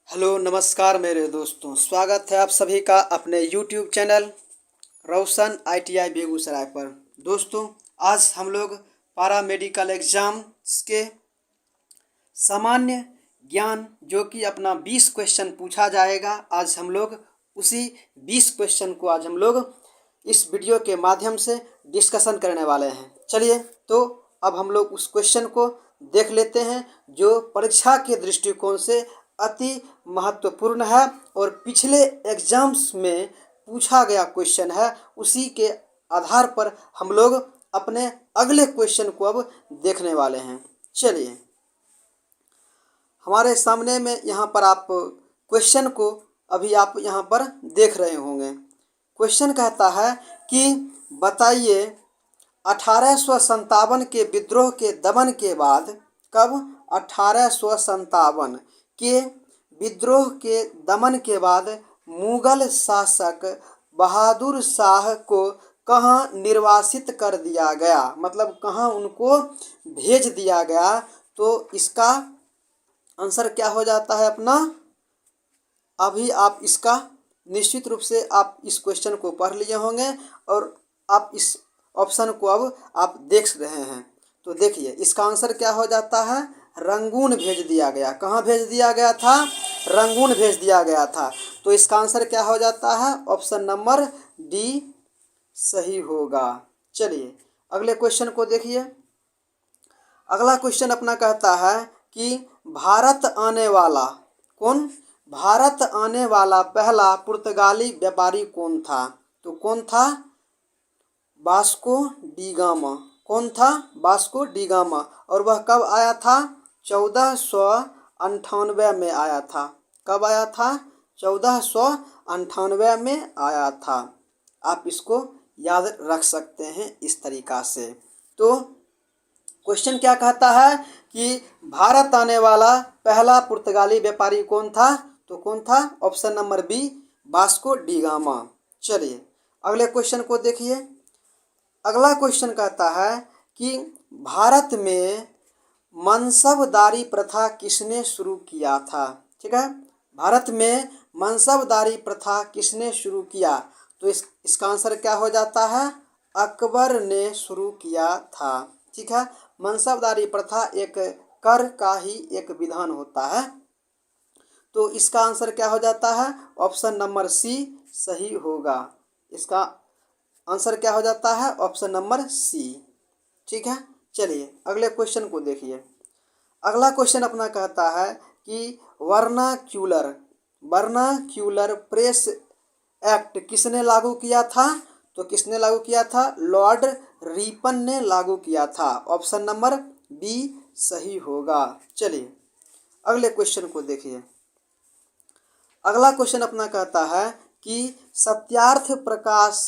Hello नमस्कार मेरे दोस्तों, स्वागत है आप सभी का अपने YouTube चैनल रोशन ITI बेगूसराय पर। दोस्तों, आज हम लोग पारा मेडिकल एग्ज़ाम्स के सामान्य ज्ञान जो कि अपना 20 क्वेश्चन पूछा जाएगा, आज हम लोग उसी 20 क्वेश्चन को आज हम लोग इस वीडियो के माध्यम से डिस्कशन करने वाले हैं। चलिए तो अब हम लोग उस क्वेश्चन को देख लेते हैं जो परीक्षा के दृष्टिकोण से अति महत्वपूर्ण है और पिछले एग्जाम्स में पूछा गया क्वेश्चन है। उसी के आधार पर हम लोग अपने अगले क्वेश्चन को अब देखने वाले हैं। चलिए, हमारे सामने में यहाँ पर आप क्वेश्चन को अभी आप यहाँ पर देख रहे होंगे। क्वेश्चन कहता है कि बताइए 1857 के विद्रोह के दमन के बाद कब 1857 के विद्रोह के दमन के बाद मुगल शासक बहादुर शाह को कहाँ निर्वासित कर दिया गया, मतलब कहाँ उनको भेज दिया गया। तो इसका आंसर क्या हो जाता है अपना। अभी आप इसका निश्चित रूप से आप इस क्वेश्चन को पढ़ लिए होंगे और आप इस ऑप्शन को अब आप देख रहे हैं। तो देखिए, इसका आंसर क्या हो जाता है, रंगून भेज दिया गया। कहाँ भेज दिया गया था, रंगून भेज दिया गया था। तो इसका आंसर क्या हो जाता है, ऑप्शन नंबर डी सही होगा। चलिए अगले क्वेश्चन को देखिए। अगला क्वेश्चन अपना कहता है कि भारत आने वाला पहला पुर्तगाली व्यापारी कौन था। तो कौन था, वास्को डी गामा। कौन था, वास्को डी गामा। और वह कब आया था, 1498 में आया था। कब आया था, 1498 में आया था। आप इसको याद रख सकते हैं इस तरीका से। तो क्वेश्चन क्या कहता है कि भारत आने वाला पहला पुर्तगाली व्यापारी कौन था। तो कौन था, option number B, Vasco da Gama. चलिए अगले क्वेश्चन को देखिए। अगला क्वेश्चन कहता है कि भारत में मनसबदारी प्रथा किसने शुरू किया था। ठीक है, भारत में मनसबदारी प्रथा किसने शुरू किया। तो इसका आंसर क्या हो जाता है, अकबर ने शुरू किया था। ठीक है, मनसबदारी प्रथा एक कर का ही एक विधान होता है। तो इसका आंसर क्या हो जाता है, ऑप्शन नंबर सी सही होगा। इसका आंसर क्या हो जाता है, ऑप्शन नंबर सी। ठीक है, चलिए अगले क्वेश्चन को देखिए। अगला क्वेश्चन अपना कहता है कि वर्नाक्यूलर प्रेस एक्ट किसने लागू किया था। तो किसने लागू किया था, लॉर्ड रिपन ने लागू किया था। ऑप्शन नंबर बी सही होगा। चलिए अगले क्वेश्चन को देखिए। अगला क्वेश्चन अपना कहता है कि सत्यार्थ प्रकाश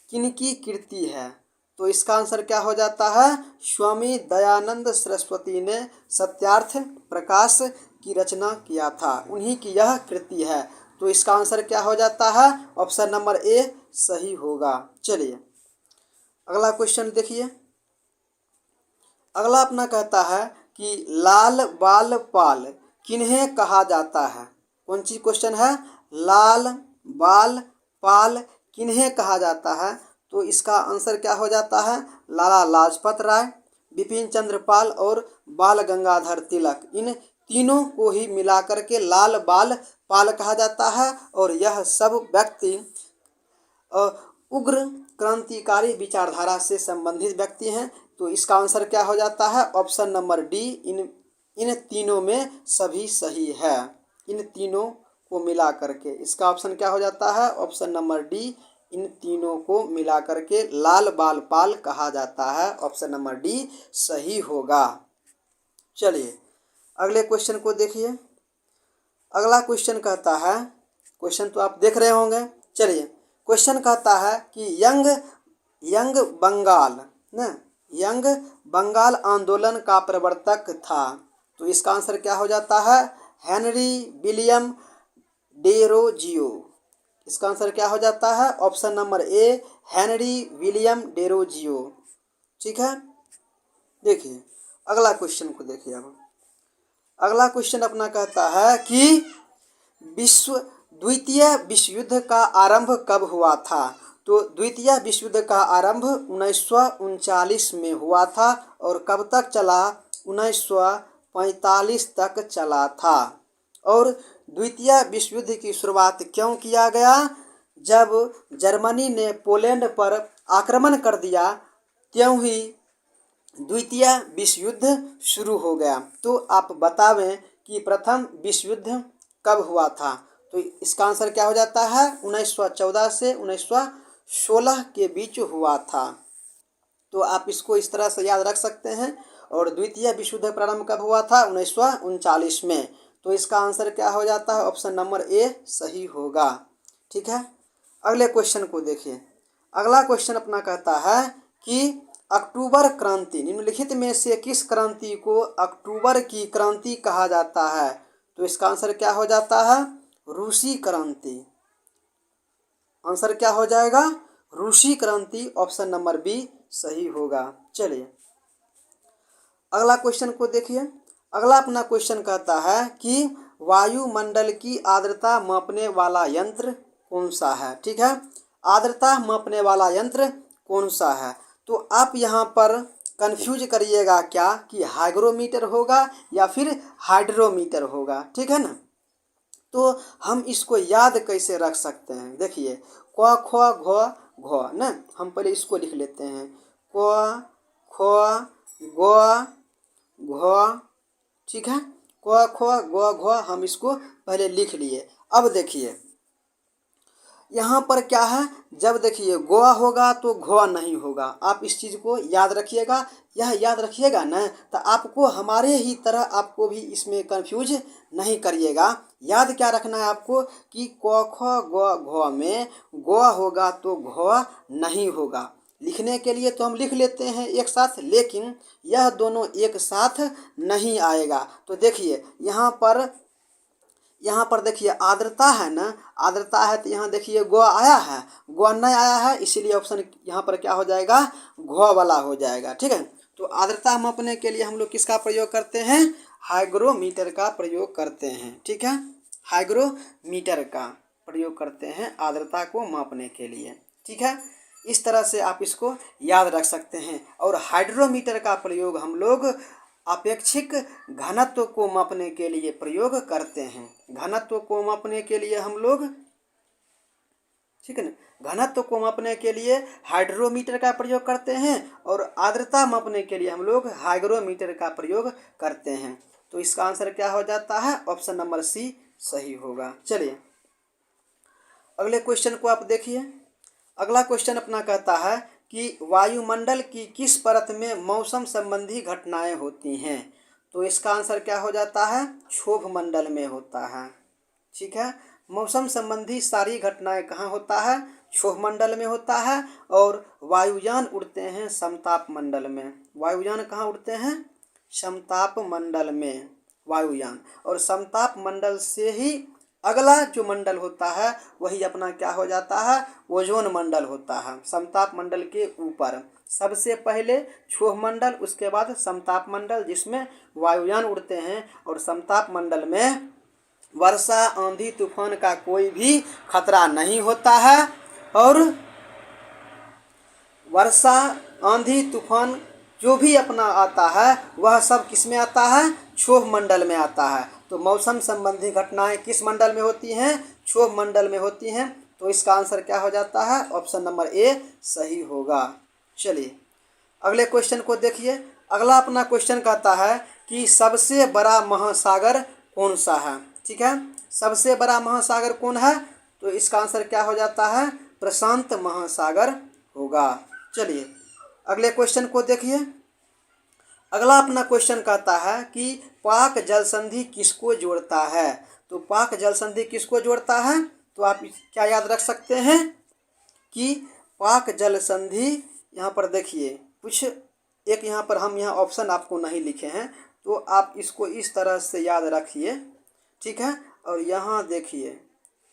किनकी कृति है। तो इसका आंसर क्या हो जाता है, स्वामी दयानंद सरस्वती ने सत्यार्थ प्रकाश की रचना किया था, उन्हीं की यह कृति है। तो इसका आंसर क्या हो जाता है, ऑप्शन नंबर ए सही होगा। चलिए अगला क्वेश्चन देखिए। अगला अपना कहता है कि लाल बाल पाल किन्हें कहा जाता है। कौन सी क्वेश्चन है, लाल बाल पाल किन्हें कहा जाता है। तो इसका आंसर क्या हो जाता है, लाला लाजपत राय, बिपिन चंद्र पाल और बाल गंगाधर तिलक। इन तीनों को ही मिलाकर के लाल बाल पाल कहा जाता है। और यह सब व्यक्ति उग्र क्रांतिकारी विचारधारा से संबंधित व्यक्ति हैं। तो इसका आंसर क्या हो जाता है, ऑप्शन नंबर डी, इन तीनों में सभी सही है। इन तीनों को मिला करके इसका ऑप्शन क्या हो जाता है, ऑप्शन नंबर डी, इन तीनों को मिला करके लाल बाल पाल कहा जाता है। ऑप्शन नंबर डी सही होगा। चलिए अगले क्वेश्चन को देखिए। अगला क्वेश्चन कहता है, क्वेश्चन तो आप देख रहे होंगे। चलिए क्वेश्चन कहता है कि यंग बंगाल आंदोलन का प्रवर्तक था। तो इसका आंसर क्या हो जाता है, हेनरी विलियम डेरोजियो। इसका आंसर क्या हो जाता है, option number A, Henry William Derozio. ठीक है, देखिए अगला क्वेश्चन को देखिए। अब अगला क्वेश्चन अपना कहता है कि द्वितीय विश्व युद्ध का आरंभ कब हुआ था? तो द्वितीय विश्व युद्ध का आरंभ 1939 में हुआ था और कब तक चला? 1945 तक चला था। और द्वितीय विश्व युद्ध की शुरुआत क्यों किया गया? जब जर्मनी ने पोलैंड पर आक्रमण कर दिया त्यों ही द्वितीय विश्व युद्ध शुरू हो गया। तो आप बतावें कि प्रथम विश्व युद्ध कब हुआ था? तो इसका आंसर क्या हो जाता है? 1914 से 1916 के बीच हुआ था। तो आप इसको इस तरह से याद रख सकते हैं। और द्वितीय विश्व युद्ध प्रारंभ कब हुआ था? 1939 में। तो इसका आंसर क्या हो जाता है? ऑप्शन नंबर ए सही होगा। ठीक है, अगले क्वेश्चन को देखिए। अगला क्वेश्चन अपना कहता है कि अक्टूबर क्रांति निम्नलिखित में से किस क्रांति को अक्टूबर की क्रांति कहा जाता है? तो इसका आंसर क्या हो जाता है? रूसी क्रांति। आंसर क्या हो जाएगा? रूसी क्रांति। ऑप्शन नंबर बी सही होगा। चलिए अगला क्वेश्चन को देखिए। अगला अपना क्वेश्चन कहता है कि वायुमंडल की आर्द्रता मापने वाला यंत्र कौन सा है? ठीक है, आर्द्रता मापने वाला यंत्र कौन सा है? तो आप यहाँ पर कंफ्यूज करिएगा क्या कि हाइग्रोमीटर होगा या फिर हाइड्रोमीटर होगा। ठीक है ना, तो हम इसको याद कैसे रख सकते हैं? देखिए क ख घ घ ना, हम पहले इसको लिख लेते हैं। क ख ग घ, ठीक है, क ख ग घ हम इसको पहले लिख लिए। अब देखिए यहाँ पर क्या है, जब देखिए गोवा होगा तो घोआ नहीं होगा। आप इस चीज़ को याद रखिएगा। यह याद रखिएगा ना, तो आपको हमारे ही तरह आपको भी इसमें कंफ्यूज नहीं करिएगा। याद क्या रखना है आपको कि क ख ग घ में गोवा होगा तो घोआ नहीं होगा। लिखने के लिए तो हम लिख लेते हैं एक साथ, लेकिन यह दोनों एक साथ नहीं आएगा। तो देखिए यहाँ पर देखिए आर्द्रता है ना, आर्द्रता है तो यहाँ देखिए गो आया है, गो नहीं आया है, इसीलिए ऑप्शन यहाँ पर क्या हो जाएगा? घ वाला हो जाएगा। ठीक है, तो आर्द्रता मापने के लिए हम लोग किसका प्रयोग करते हैं? हाइग्रोमीटर का प्रयोग करते हैं। ठीक है, हाइग्रोमीटर का प्रयोग करते हैं आर्द्रता को मापने के लिए। ठीक है, इस तरह से आप इसको याद रख सकते हैं। और हाइड्रोमीटर का प्रयोग हम लोग अपेक्षिक घनत्व को मापने के लिए प्रयोग करते हैं। घनत्व को मापने के लिए हम लोग, ठीक है ना, घनत्व को मापने के लिए हाइड्रोमीटर का प्रयोग करते हैं और आर्द्रता मापने के लिए हम लोग हाइग्रोमीटर का प्रयोग करते हैं। तो इसका आंसर क्या हो जाता है? ऑप्शन नंबर सी सही होगा। चलिए अगले क्वेश्चन को आप देखिए। अगला क्वेश्चन अपना कहता है कि वायुमंडल की किस परत में मौसम संबंधी घटनाएं होती हैं? तो इसका आंसर क्या हो जाता है? क्षोभ मंडल में होता है। ठीक है, मौसम संबंधी सारी घटनाएं कहाँ होता है? क्षोभ मंडल में होता है। और वायुयान उड़ते हैं समताप मंडल में। वायुयान कहाँ उड़ते हैं? समताप मंडल में वायुयान। और समताप मंडल से ही अगला जो मंडल होता है वही अपना क्या हो जाता है? ओजोन मंडल होता है। समताप मंडल के ऊपर सबसे पहले क्षोभ मंडल, उसके बाद समताप मंडल जिसमें वायुयान उड़ते हैं। और समताप मंडल में वर्षा, आंधी, तूफान का कोई भी खतरा नहीं होता है। और वर्षा, आंधी, तूफान जो भी अपना आता है वह सब किस में आता है? क्षोभ मंडल में आता है। तो मौसम संबंधी घटनाएं किस मंडल में होती हैं? क्षोभ मंडल में होती हैं। तो इसका आंसर क्या हो जाता है? ऑप्शन नंबर ए सही होगा। चलिए अगले क्वेश्चन को देखिए। अगला अपना क्वेश्चन कहता है कि सबसे बड़ा महासागर कौन सा है? ठीक है, सबसे बड़ा महासागर कौन है? तो इसका आंसर क्या हो जाता है? प्रशांत महासागर होगा। चलिए अगले क्वेश्चन को देखिए। अगला अपना क्वेश्चन कहता है कि पाक जल संधि किसको जोड़ता है? तो पाक जल संधि किसको जोड़ता है? तो आप क्या याद रख सकते हैं कि पाक जल संधि, यहाँ पर देखिए कुछ एक यहाँ पर हम यहाँ ऑप्शन आपको नहीं लिखे हैं, तो आप इसको इस तरह से याद रखिए। ठीक है, और यहाँ देखिए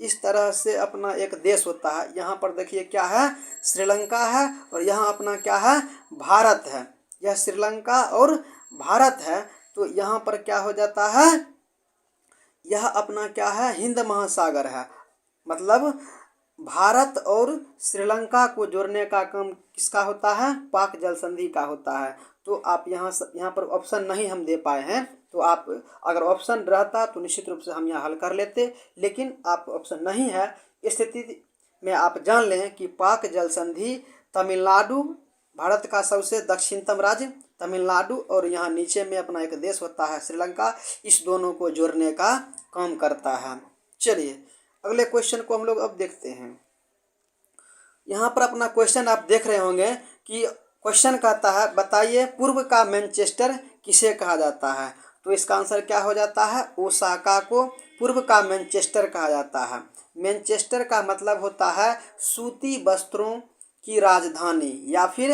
इस तरह से अपना एक देश होता है। यहाँ पर देखिए क्या है? श्रीलंका है। और यहाँ अपना क्या है? भारत है। यह श्रीलंका और भारत है। तो यहाँ पर क्या हो जाता है, यह अपना क्या है, हिंद महासागर है। मतलब भारत और श्रीलंका को जोड़ने का काम किसका होता है, पाक जल संधि का होता है। तो आप यहाँ पर ऑप्शन नहीं हम दे पाए हैं, तो आप अगर ऑप्शन रहता तो निश्चित रूप से हम यहाँ हल कर लेते, लेकिन आप ऑप्शन नहीं है। इस स्थिति में आप जान लें कि पाक जल संधि तमिलनाडु, भारत का सबसे दक्षिणतम राज्य तमिलनाडु, और यहाँ नीचे में अपना एक देश होता है श्रीलंका, इस दोनों को जोड़ने का काम करता है। चलिए अगले क्वेश्चन को हम लोग अब देखते हैं। यहाँ पर अपना क्वेश्चन आप देख रहे होंगे कि क्वेश्चन कहता है बताइए पूर्व का मैनचेस्टर किसे कहा जाता है। तो इसका आंसर क्या हो जाता है, ओसाका को पूर्व का मैनचेस्टर कहा जाता है। मैनचेस्टर का मतलब होता है सूती वस्त्रों की राजधानी, या फिर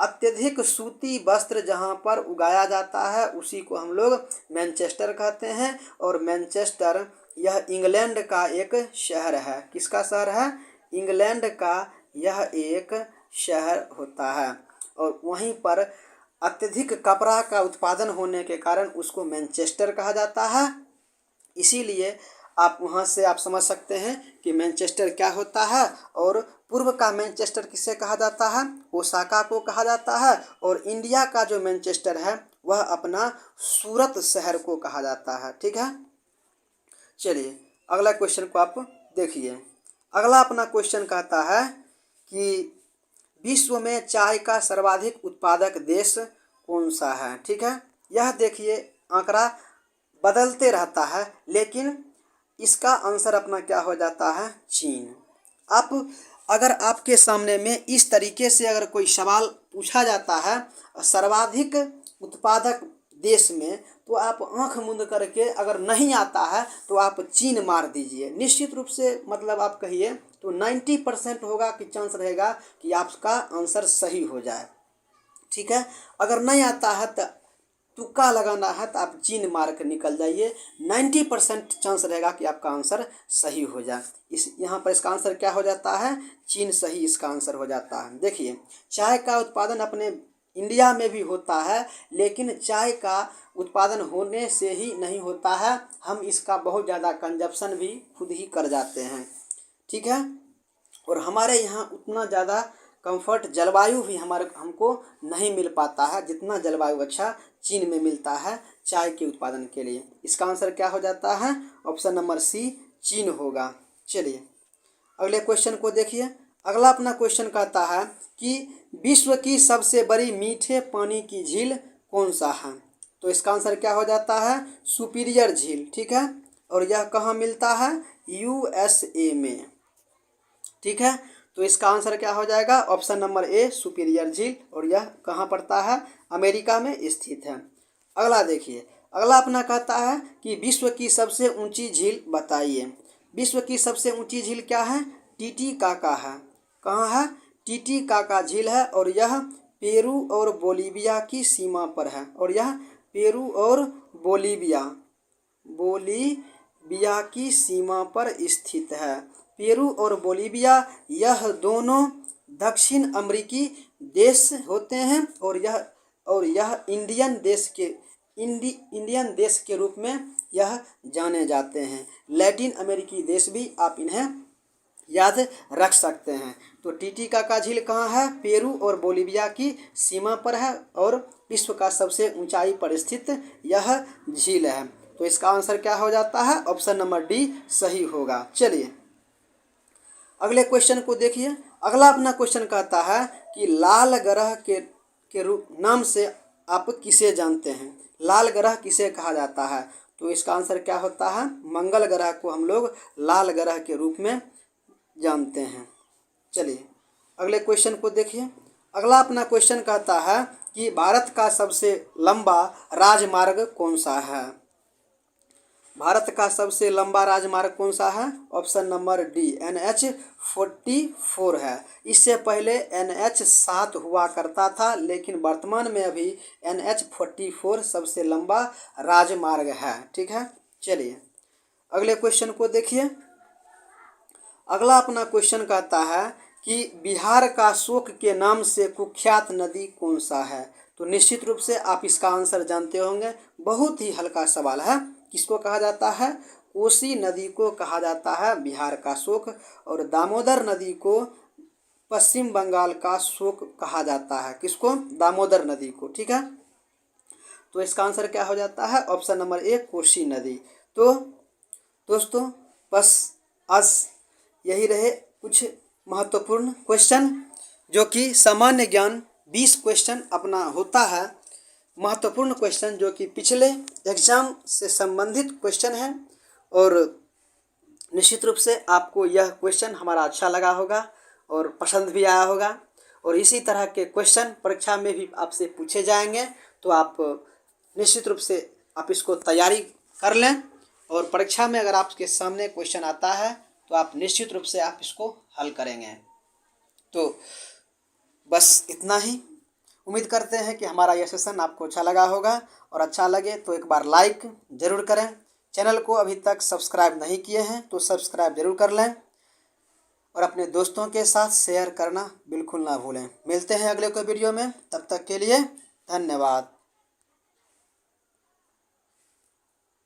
अत्यधिक सूती वस्त्र जहाँ पर उगाया जाता है उसी को हम लोग मैनचेस्टर कहते हैं। और मैनचेस्टर यह इंग्लैंड का एक शहर है। किसका शहर है, इंग्लैंड का यह एक शहर होता है, और वहीं पर अत्यधिक कपड़ा का उत्पादन होने के कारण उसको मैनचेस्टर कहा जाता है। इसीलिए आप वहाँ से आप समझ सकते हैं कि मैनचेस्टर क्या होता है, और पूर्व का मैनचेस्टर किसे कहा जाता है, ओसाका को कहा जाता है। और इंडिया का जो मैनचेस्टर है वह अपना सूरत शहर को कहा जाता है। ठीक है, चलिए अगला क्वेश्चन को आप देखिए। अगला अपना क्वेश्चन कहता है कि विश्व में चाय का सर्वाधिक उत्पादक देश कौन सा है। ठीक है, यह देखिए आंकड़ा बदलते रहता है, लेकिन इसका आंसर अपना क्या हो जाता है, चीन। आप अगर आपके सामने में इस तरीके से अगर कोई सवाल पूछा जाता है सर्वाधिक उत्पादक देश में, तो आप आंख मूंद करके अगर नहीं आता है तो आप चीन मार दीजिए। निश्चित रूप से मतलब आप कहिए तो 90% होगा कि चांस रहेगा कि आपका आंसर सही हो जाए। ठीक है, अगर नहीं आता है तो तुक्का लगाना है तो आप चीन मार कर निकल जाइए, 90% चांस रहेगा कि आपका आंसर सही हो जाए। यहाँ पर इसका आंसर क्या हो जाता है, चीन सही इसका आंसर हो जाता है। देखिए चाय का उत्पादन अपने इंडिया में भी होता है, लेकिन चाय का उत्पादन होने से ही नहीं होता है, हम इसका बहुत ज़्यादा कंजप्शन भी खुद ही कर जाते हैं। ठीक है, और हमारे यहाँ उतना ज़्यादा कंफर्ट जलवायु भी हमको नहीं मिल पाता है जितना जलवायु अच्छा चीन में मिलता है चाय के उत्पादन के लिए। इसका आंसर क्या हो जाता है, ऑप्शन नंबर सी चीन होगा। चलिए अगले क्वेश्चन को देखिए। अगला अपना क्वेश्चन कहता है कि विश्व की सबसे बड़ी मीठे पानी की झील कौन सा है। तो इसका आंसर क्या हो जाता है, सुपीरियर झील। ठीक है, और यह कहाँ मिलता है, USA में। ठीक है, तो इसका आंसर क्या हो जाएगा, ऑप्शन नंबर ए सुपीरियर झील, और यह कहाँ पड़ता है, अमेरिका में स्थित है। अगला देखिए, अगला अपना कहता है कि विश्व की सबसे ऊंची झील बताइए। विश्व की सबसे ऊंची झील क्या है, टीटीकाका है। कहाँ है, टीटीकाका झील है, और यह पेरू और बोलीविया की सीमा पर है। और यह पेरू और बोलीविया की सीमा पर स्थित है। पेरू और बोलीविया यह दोनों दक्षिण अमेरिकी देश होते हैं, और यह इंडियन देश के रूप में यह जाने जाते हैं। लैटिन अमेरिकी देश भी आप इन्हें याद रख सकते हैं। तो टीटीकाका झील कहाँ है, पेरू और बोलीविया की सीमा पर है, और विश्व का सबसे ऊंचाई पर स्थित यह झील है। तो इसका आंसर क्या हो जाता है, ऑप्शन नंबर डी सही होगा। चलिए अगले क्वेश्चन को देखिए। अगला अपना क्वेश्चन कहता है कि लाल ग्रह के रूप नाम से आप किसे जानते हैं। लाल ग्रह किसे कहा जाता है, तो इसका आंसर क्या होता है, मंगल ग्रह को हम लोग लाल ग्रह के रूप में जानते हैं। चलिए अगले क्वेश्चन को देखिए। अगला अपना क्वेश्चन कहता है कि भारत का सबसे लंबा राजमार्ग कौन सा है। भारत का सबसे लंबा राजमार्ग कौन सा है, ऑप्शन नंबर डी NH-44 है। इससे पहले NH-7 हुआ करता था, लेकिन वर्तमान में अभी NH-44 सबसे लंबा राजमार्ग है। ठीक है, चलिए अगले क्वेश्चन को देखिए। अगला अपना क्वेश्चन कहता है कि बिहार का शोक के नाम से कुख्यात नदी कौन सा है। तो निश्चित रूप से आप इसका आंसर जानते होंगे, बहुत ही हल्का सवाल है। किसको कहा जाता है? कोसी नदी को कहा जाता है बिहार का शोक, और दामोदर नदी को पश्चिम बंगाल का शोक कहा जाता है। किसको? दामोदर नदी को। ठीक है, तो इसका आंसर क्या हो जाता है? ऑप्शन नंबर ए, कोसी नदी। तो दोस्तों बस आज यही रहे कुछ महत्वपूर्ण क्वेश्चन, जो कि सामान्य ज्ञान 20 क्वेश्चन अपना होता है, महत्वपूर्ण क्वेश्चन जो कि पिछले एग्जाम से संबंधित क्वेश्चन हैं। और निश्चित रूप से आपको यह क्वेश्चन हमारा अच्छा लगा होगा और पसंद भी आया होगा, और इसी तरह के क्वेश्चन परीक्षा में भी आपसे पूछे जाएंगे। तो आप निश्चित रूप से आप इसको तैयारी कर लें, और परीक्षा में अगर आपके सामने क्वेश्चन आता है तो आप निश्चित रूप से आप इसको हल करेंगे। तो बस इतना ही। उम्मीद करते हैं कि हमारा यह सेशन आपको अच्छा लगा होगा, और अच्छा लगे तो एक बार लाइक ज़रूर करें। चैनल को अभी तक सब्सक्राइब नहीं किए हैं तो सब्सक्राइब ज़रूर कर लें, और अपने दोस्तों के साथ शेयर करना बिल्कुल ना भूलें। मिलते हैं अगले कोई वीडियो में, तब तक के लिए धन्यवाद।